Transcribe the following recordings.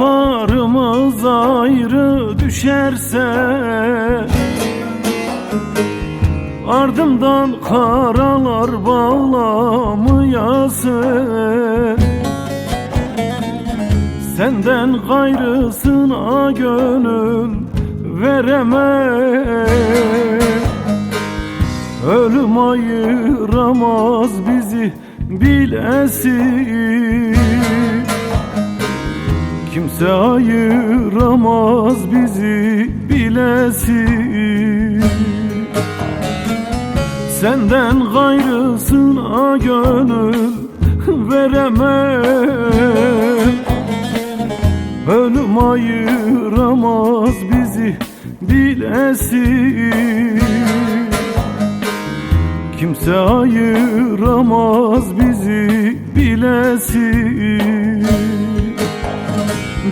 Yollarımız ayrı düşerse, ardımdan karalar bağlamayasın. Senden gayrısına gönül veremem. Ölüm ayıramaz bizi bilesin. Kimse ayıramaz bizi bilesin. Senden gayrısına gönül veremem. Ölüm ayıramaz bizi bilesin. Kimse ayıramaz bizi bilesin.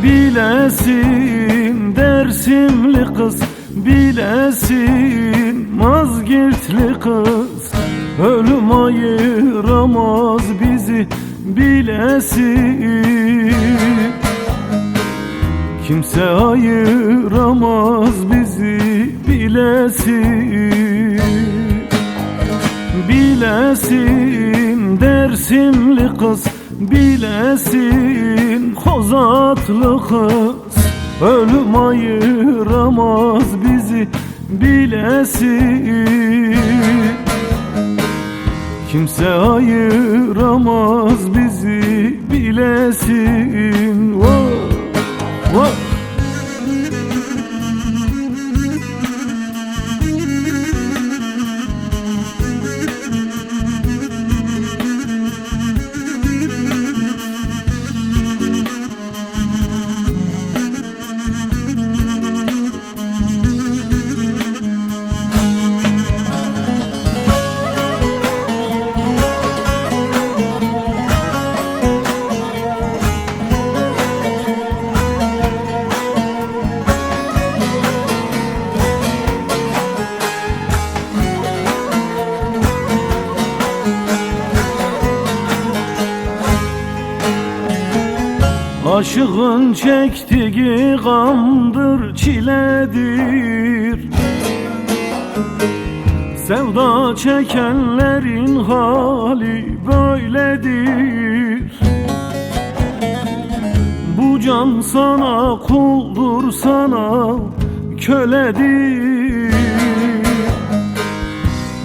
Bilesin Dersimli kız, bilesin Mazgirtli kız. Ölüm ayıramaz bizi bilesin. Kimse ayıramaz bizi bilesin. Bilesin Dersimli kız, bilesin Kozatlı kız. Ölüm ayıramaz bizi bilesin. Kimse ayıramaz bizi bilesin. Wow, wow. Aşığın çektiği gamdır, çiledir. Sevda çekenlerin hali böyledir. Bu can sana kuldur, sana köledir.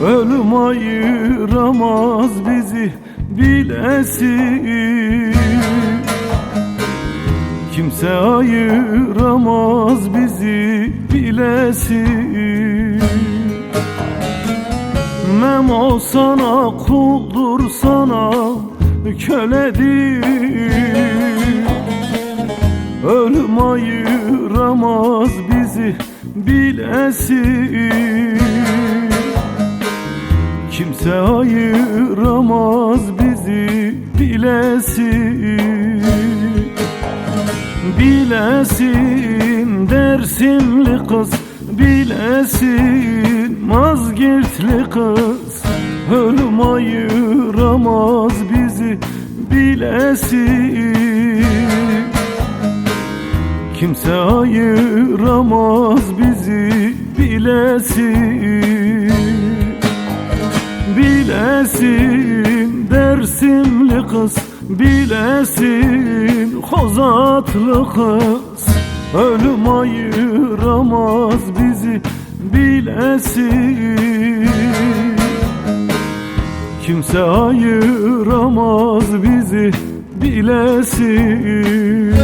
Ölüm ayıramaz bizi bilesin. Kimse ayıramaz bizi bilesin. Memo sana kuldur, sana köledir. Ölüm ayıramaz bizi bilesin. Kimse ayıramaz bizi bilesin. Bilesin Dersimli kız, bilesin Mazgirtli kız. Ölüm ayıramaz bizi bilesin. Kimse ayıramaz bizi bilesin. Bilesin Dersimli kız, bilesin Kozatlı kız. Ölüm ayıramaz bizi bilesin. Kimse ayıramaz bizi bilesin.